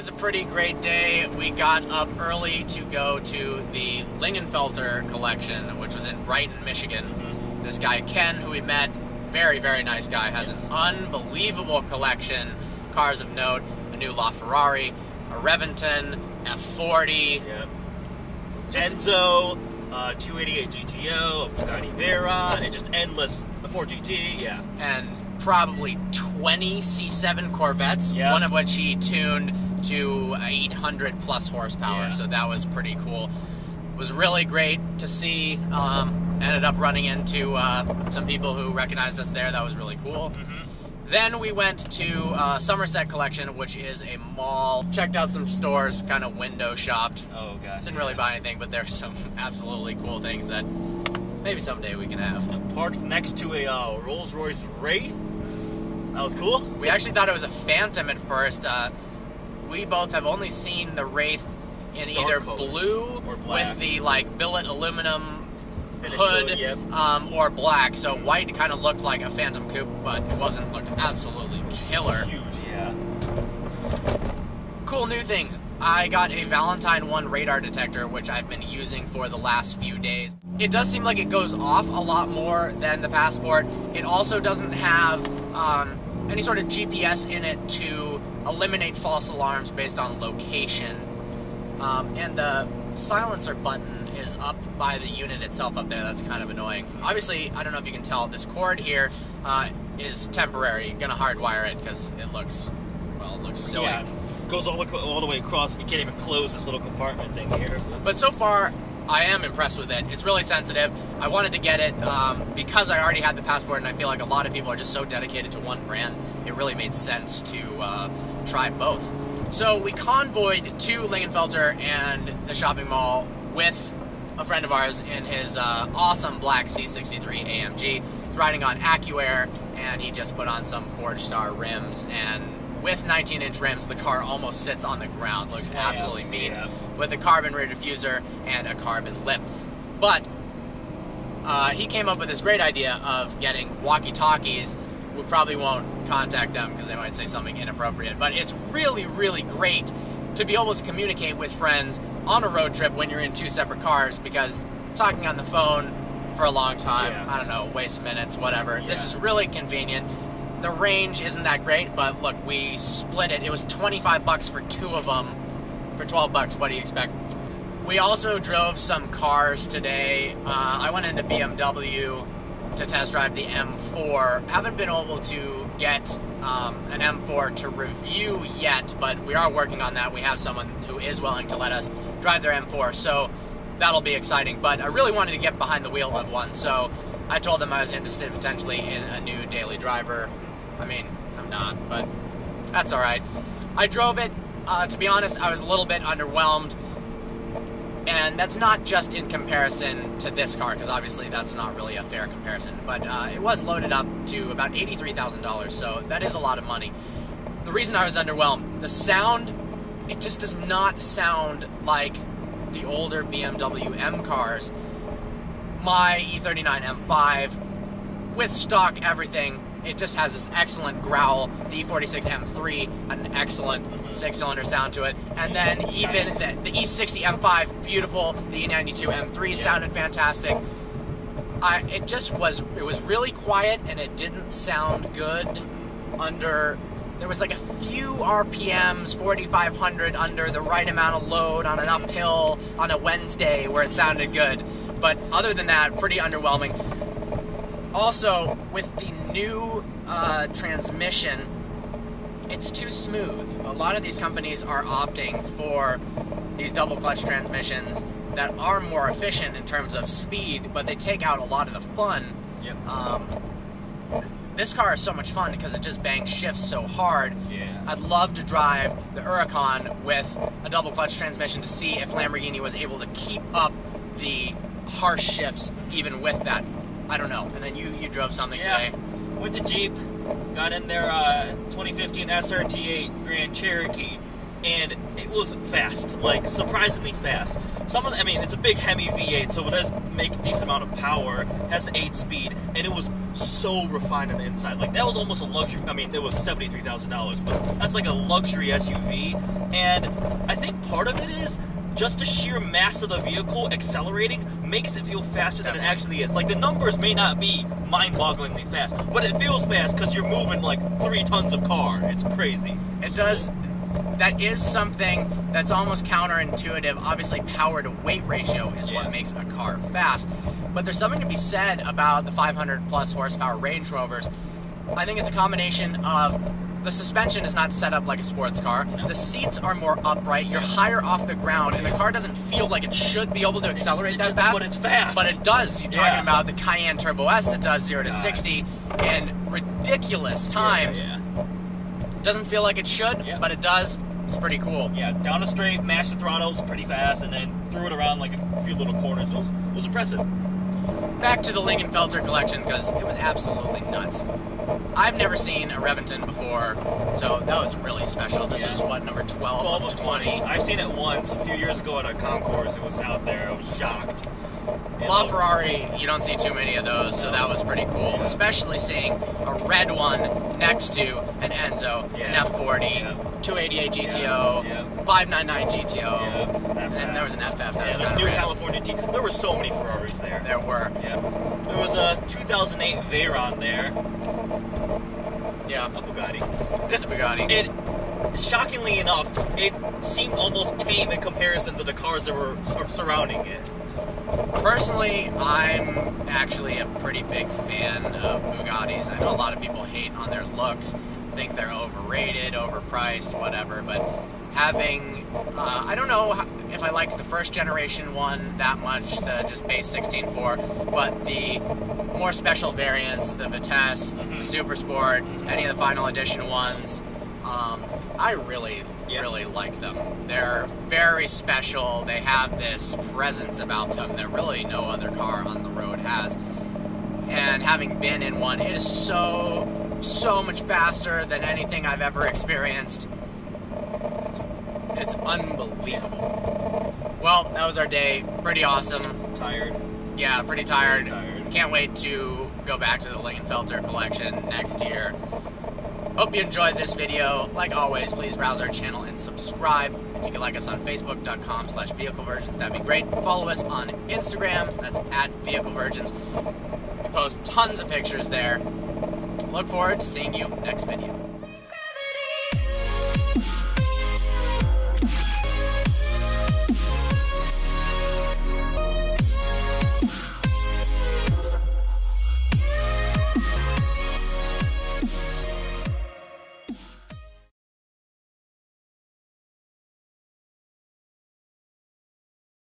was a pretty great day. We got up early to go to the Lingenfelter collection, which was in Brighton, Michigan. This guy, Ken, who we met, very, very nice guy, has an unbelievable collection. Cars of note, a new Laferrari, a Reventon, F40. Yep. Enzo, 288 GTO, a Bugatti Veyron, and just endless, the 4GT, yeah. And probably 20 C7 Corvettes, yep. One of which he tuned to 800 plus horsepower, yeah. So that was pretty cool. It was really great to see. Ended up running into some people who recognized us there. That was really cool. Then we went to Somerset Collection, which is a mall. Checked out some stores, kind of window shopped. Oh gosh. Didn't really buy anything, but there's some absolutely cool things that maybe someday we can have. Parked next to a Rolls-Royce Wraith. That was cool. We actually thought it was a Phantom at first. We both have only seen the Wraith in either blue or black, with the like billet aluminum Finished hood, yep. Or black. So white kind of looked like a Phantom Coupe, but it wasn't. Looked absolutely killer. Huge, yeah. Cool new things. I got a Valentine 1 radar detector, which I've been using for the last few days. It does seem like it goes off a lot more than the Passport. It also doesn't have any sort of GPS in it to eliminate false alarms based on location. And the silencer button is up by the unit itself up there. That's kind of annoying. Obviously, I don't know if you can tell, this cord here is temporary. Gonna hardwire it because it looks, well, it looks silly. Yeah, goes all the way across. You can't even close this little compartment thing here. But so far, I am impressed with it. It's really sensitive. I wanted to get it because I already had the Passport, and I feel like a lot of people are just so dedicated to one brand. It really made sense to try both. So we convoyed to Lingenfelter and the shopping mall with a friend of ours in his awesome black C63 AMG. He's riding on AccuAir, and he just put on some Forge Star rims, and with 19-inch rims, the car almost sits on the ground. Looks absolutely mean. Yeah. With a carbon rear diffuser and a carbon lip. But he came up with this great idea of getting walkie-talkies. We probably won't contact them because they might say something inappropriate. But it's really, really great to be able to communicate with friends on a road trip when you're in two separate cars, because talking on the phone for a long time, I don't know, waste minutes, whatever. Yeah. This is really convenient. The range isn't that great, but look, we split it. It was 25 bucks for two of them. For 12 bucks, what do you expect? We also drove some cars today. I went into BMW to test drive the M4. Haven't been able to get an M4 to review yet, but we are working on that. We have someone who is willing to let us drive their M4, so that'll be exciting. But I really wanted to get behind the wheel of one, so I told them I was interested potentially in a new daily driver. I mean, I'm not, but that's all right. I drove it. To be honest, I was a little bit underwhelmed, and that's not just in comparison to this car, because obviously that's not really a fair comparison, but it was loaded up to about $83,000, so that is a lot of money. The reason I was underwhelmed, the sound, it just does not sound like the older BMW M cars. My E39 M5, with stock everything, it just has this excellent growl. The E46 M3 had an excellent six-cylinder sound to it. And then even the E60 M5, beautiful. The E92 M3 sounded fantastic. It was really quiet, and it didn't sound good under... There was like a few RPMs, 4,500 under the right amount of load on an uphill on a Wednesday where it sounded good. But other than that, pretty underwhelming. Also, with the new transmission, it's too smooth. A lot of these companies are opting for these double clutch transmissions that are more efficient in terms of speed, but they take out a lot of the fun. Yep. This car is so much fun because it just bangs shifts so hard. Yeah. I'd love to drive the Huracan with a double clutch transmission to see if Lamborghini was able to keep up the harsh shifts even with that. I don't know. And then you drove something today. Went to Jeep, got in their 2015 SRT8 Grand Cherokee, and it was fast, like surprisingly fast. I mean, it's a big Hemi V8, so it does make a decent amount of power, has an 8-speed, and it was so refined on the inside. Like, that was almost a luxury. I mean, it was $73,000, but that's like a luxury SUV. And I think part of it is just the sheer mass of the vehicle accelerating makes it feel faster than it actually is. Like, the numbers may not be mind-bogglingly fast, but it feels fast because you're moving like 3 tons of car. It's crazy. It does. That is something that's almost counterintuitive. Obviously, power to weight ratio is what makes a car fast. But there's something to be said about the 500 plus horsepower Range Rovers. I think it's a combination of the suspension is not set up like a sports car. The seats are more upright. You're higher off the ground, and the car doesn't feel like it should be able to accelerate that fast. But it's fast. But it does. You're talking about the Cayenne Turbo S that does 0 to 60 in ridiculous times. Doesn't feel like it should, but it does. It's pretty cool. Yeah, down the straight, mashed the throttles pretty fast, and then threw it around like a few little corners. It was impressive. Back to the Lingenfelter collection, because it was absolutely nuts. I've never seen a Reventon before, so that was really special. This is, what, number 12 of 20? I've seen it once, a few years ago at a concourse. It was out there. I was shocked. Laferrari, you don't see too many of those, so that was pretty cool. Especially seeing a red one next to an Enzo, an F40, 288 GTO, 599 GTO, and then there was an FF. There was a New California team. There were so many Ferraris there. There were. There was a 2008 Veyron there. Yeah. A Bugatti. It's a Bugatti. Shockingly enough, it seemed almost tame in comparison to the cars that were surrounding it. Personally, I'm actually a pretty big fan of Bugattis. I know a lot of people hate on their looks, think they're overrated, overpriced, whatever, but having, I don't know if I like the first generation one that much, the just base 16.4, but the more special variants, the Vitesse, the Super Sport, any of the final edition ones, I really like them. They're very special. They have this presence about them that really no other car on the road has. And having been in one, it is so much faster than anything I've ever experienced. It's unbelievable. Well, that was our day. Pretty awesome. Tired. Yeah, pretty tired. Can't wait to go back to the Lingenfelter collection next year. Hope you enjoyed this video. Like always, please browse our channel and subscribe. If you can like us on Facebook.com/VehicleVirgins, that'd be great. Follow us on Instagram. That's @VehicleVirgins. We post tons of pictures there. Look forward to seeing you next video.